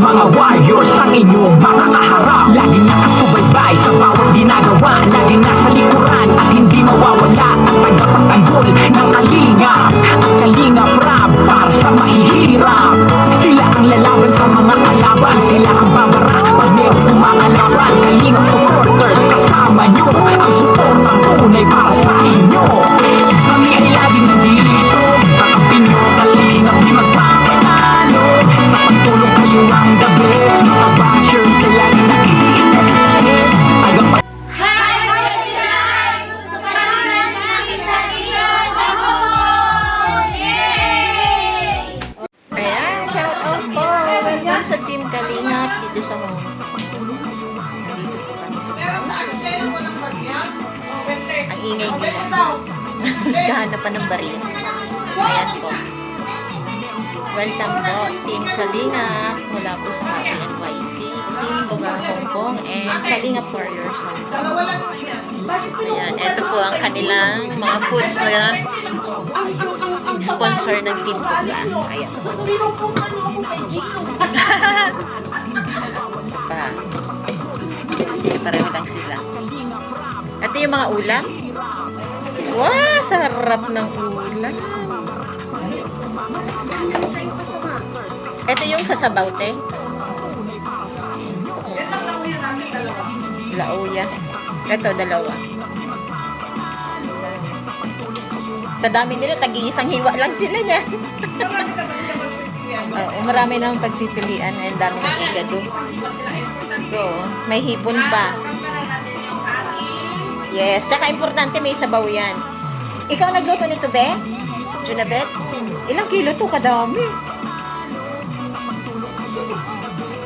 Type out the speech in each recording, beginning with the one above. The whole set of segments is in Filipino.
mga warriors ang inyong makakaharap. Laging nakasubaybay sa bawat ginagawa, laging nasa likuran at hindi mawawala ang tagapagtanggol ng Kalingap. Ang Kalingap Rap para sa mahihirap. Sila ang lalaban sa mga kalaban, sila ang babara pag merong kumakalaban. Kalingap supporters kasama nyo, ang suportang tunay para sa inyo. Kami ay laging nandito, kakapin nyo Kalingap di magpapanalo. Sa pagtulong kayo ang the best, mga bashers ay laging nakikinis. Tagapag Ayan, shout out po. Welcome sa Team Kalingap dito sa Hong Kong. Nandito po kami sa ang ingay nila. Naghahanap pa ng baril. Ayan po. Welcome po, Team Kalingap mula po sa Happy NYC, Team Buga Hong Kong, and Kalingap Warriors Hong Kong. Ayan, ito po ang kanilang mga foods na sponsor ng Team Buga. Ayan. Pa. Pareho lang sila. Ito yung mga ulam. Wow, sarap ng ulam. Ito yung sasabaw, te. Lauya. Ito, dalawa. Sa dami nila, tag-iisang hiwa lang sila niya. Marami na ang pagpipilian. Ang dami ng igado. Ito, may hipon pa. Yes, tsaka importante may sabaw yan. Ikaw nagluto nito, be? Junabet? Ilang kilo to? Kadami.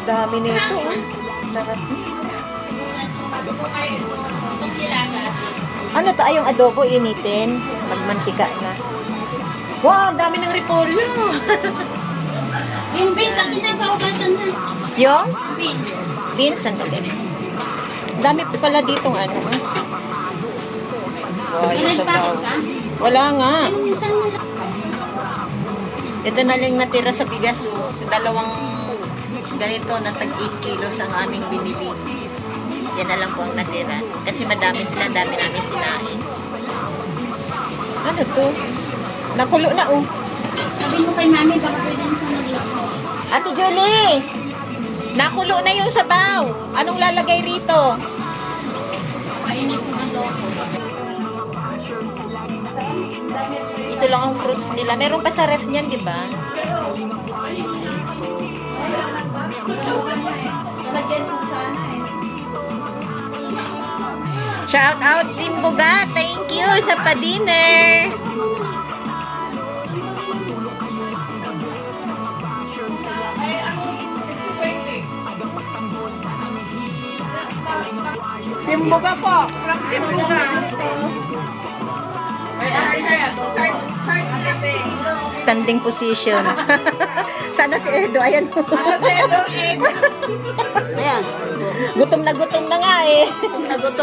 Dami nito, oh. Sarap niya. Ano to? Ay, yung adobo initin. Magmantika na. Wow, dami ng repolyo. Yung beans, ang pinapaugasan na. Yung? Beans. Beans, sandali. Dami pala ditong ano. Wow, yung sabaw. Wala nga. Ito na lang natira sa bigas. Dalawang ganito na tag 8 kilos ang aming binili. Yan na lang po ang natira. Kasi madami sila, dami namin sinain. Ano to? Nakulo na, oh. Sabi mo kay mami, baka pwede na sa nagluto. Ate Julie! Nakulo na yung sabaw. Anong lalagay rito? Painit mo adobo. Ito lang ang fruits nila. Meron pa sa ref niyan, di ba? Shout out Team Buga. Thank you sa pa-dinner. Team Buga po. From Team Buga. Standing position. Sana si Edo. Ayan. Ayan. Gutom na nga eh.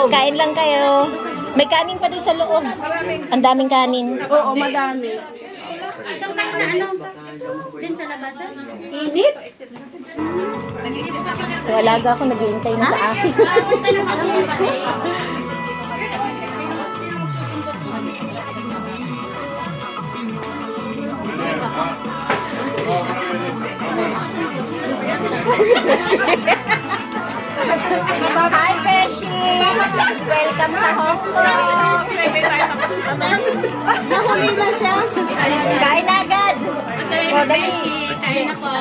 Kain lang kayo. May kanin pa doon sa loob. Ang daming kanin. Oo, madami. Isang sakit na ano? Din sa labasan? Init. Alaga ako nag-iintay na sa akin. Tanong ako mo ba eh? Sino magsusundot mo? Hi, Beshi! Welcome sa Hong Kong! Nahuli na siya. Kain na agad. O, dali. Kain na po.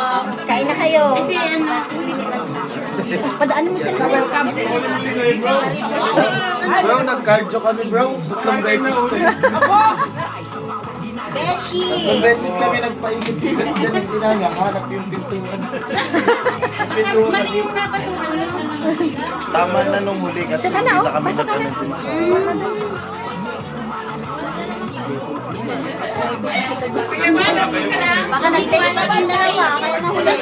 Kain na kayo. Kasi ano, Padaan mo siya sa welcome. Bro, nag-cardio kami bro. 3 beses ko. Beshi! 3 beses kami nagpaikot-ikot dyan ng tinanga. Hanap yung pintuan. Pintuan mali kasi yung napasukan mo. tama na nung huli kasi Teka hindi na, na kami pasok ka na. nagkanan dun sa... Baka nagtayo na ba dalawa? Kaya nahuli.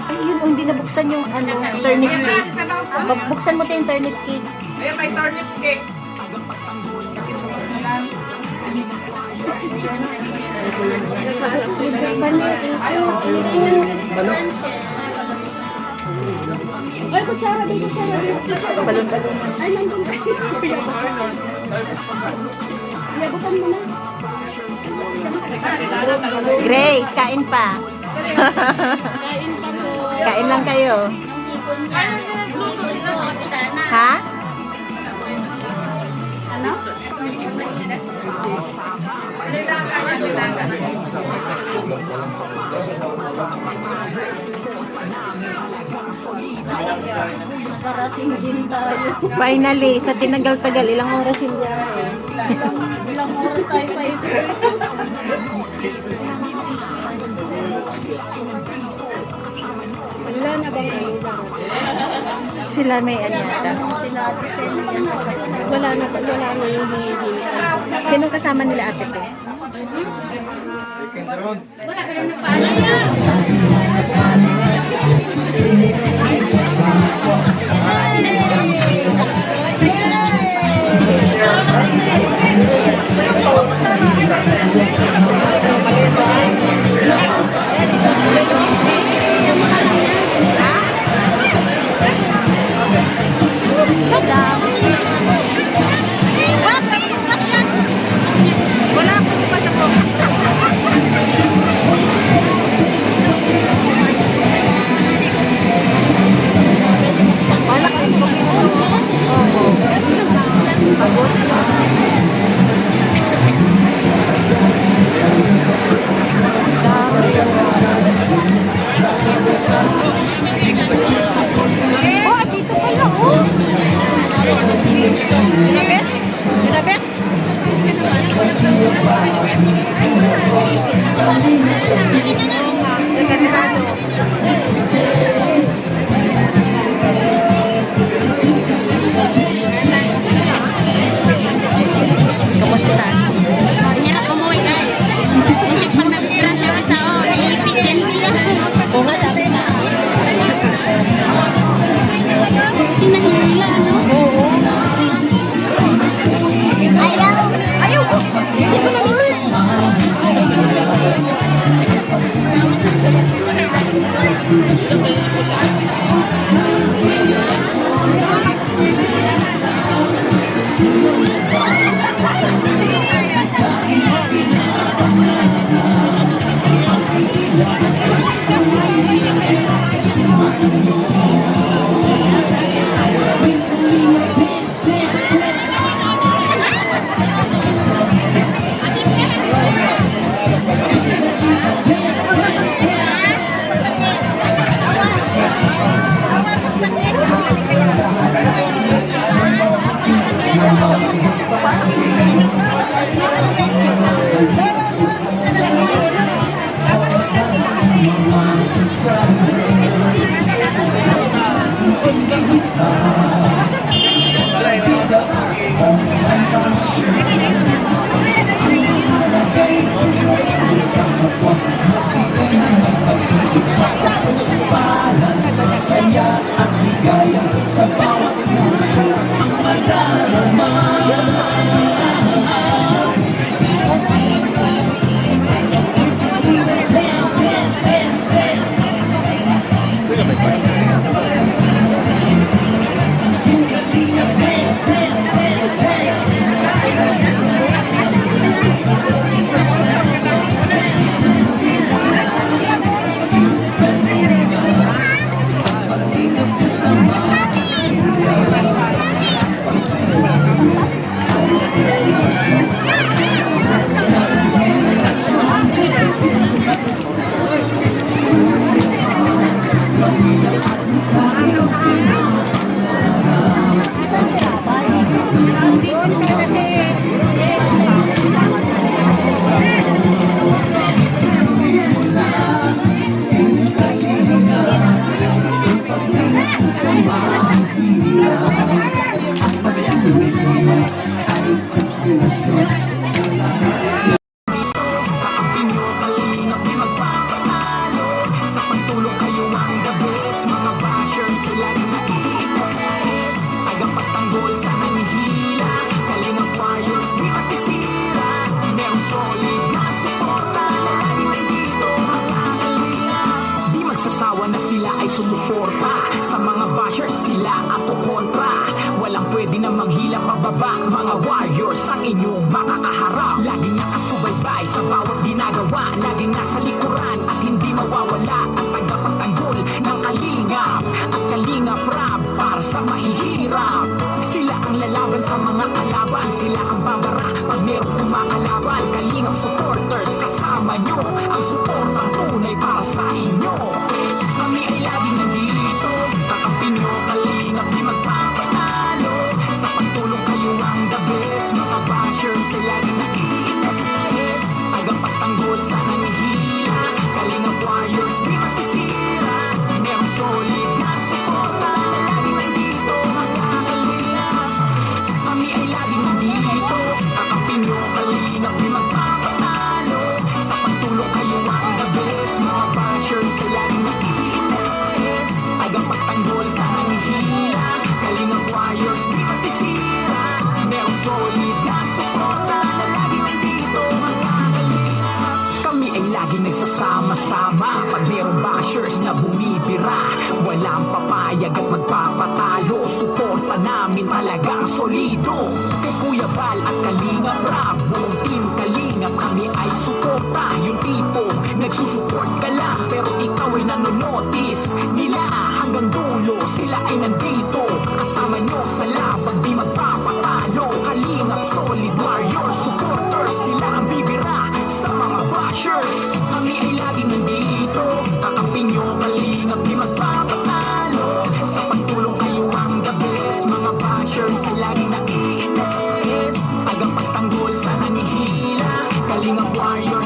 Ay, yun, hindi nabuksan yung ano, turnip cake. Buksan mo tayo yung turnip cake. Ayan, may turnip cake. Ay, kutsara dito, kutsara dito. Balon-balon. Ay, nandun kayo. Yabutan mo na. Grace, kain pa. Kain lang kayo. Yung hipon niya. Yung hipon ko, kapitana. Ha? Ano? Nakarating din tayo. Finally, sa tinagal-tagal, ilang oras yung biyahe? Ilang oras tayo pa ito. Wala na bang ano ba? Sila may ano yata. Sila ate Pen yan kasama. Wala na yung hindi. Sino kasama nila ate Pe? Wala ka rin nagpaalam. Kamusta? Kanya kumuwi guys. Muntik pang nag-stress yung isa. Oh, naiipit yan nila. Oo nga, dami na. Buti na nila, no? Ayaw ko! Hindi ko na-miss. Inspirasyon sa sumuporta. Sa mga bashers sila ako kontra. Walang pwede na manghila pababa. Mga warriors ang inyong makakaharap. Laging nakasubaybay sa bawat ginagawa. Laging nasa likuran at hindi mawawala. Ang tagapagtanggol ng kalingap at kalingap rap para sa mahihirap. Sila ang lalaban sa mga kalaban. Sila ang babara pag merong kumakalaban. Kalingap supporters kasama nyo. Ang suportang tunay para sa inyo. Kami ay laging nandito. Kakampi nyo kalingap di magpapatalo. Sa pagtulong kayo ang the best. Mga bashers ay laging nakikinis. Tagapagtanggol sa nanghihila. Kalingap warriors di masisira. Merong solid na suporta na laging nandito mga kalingap. Kami ay laging nandito. Kakampi nyo kalingap di magpapatalo. Sa pagtulong kayo ang the best. Mga bashers ay laging nakikinis. Tagapagtanggol sa nanghihila. Kalingap warriors di masisira. Merong solid na suporta na laging nandito mga kalingap. Kami ay laging nagsasama-sama. Pag merong bashers na bumibira, walang papayag at magpapatalo. Suporta namin talagang solido. Kay Kuya Val at Kalingap Rap, buong team Kalingap, kami ay suporta. Yung tipo nagsusuport ka lang, pero ikaw ay nanonotice nila. Hanggang dulo sila ay nandito. Kasama nyo sa labang di magpapatalo. Kalingap solid warriors, supporters, sila ang bibira sa mga bashers. Kami ay laging nandito. Kakampi nyo kalingap di magpapatalo. Sa pagtulong kayo ang the best. Mga bashers ay laging nakiinis. Tagapagtanggol sa nanghihila. Kalingap warriors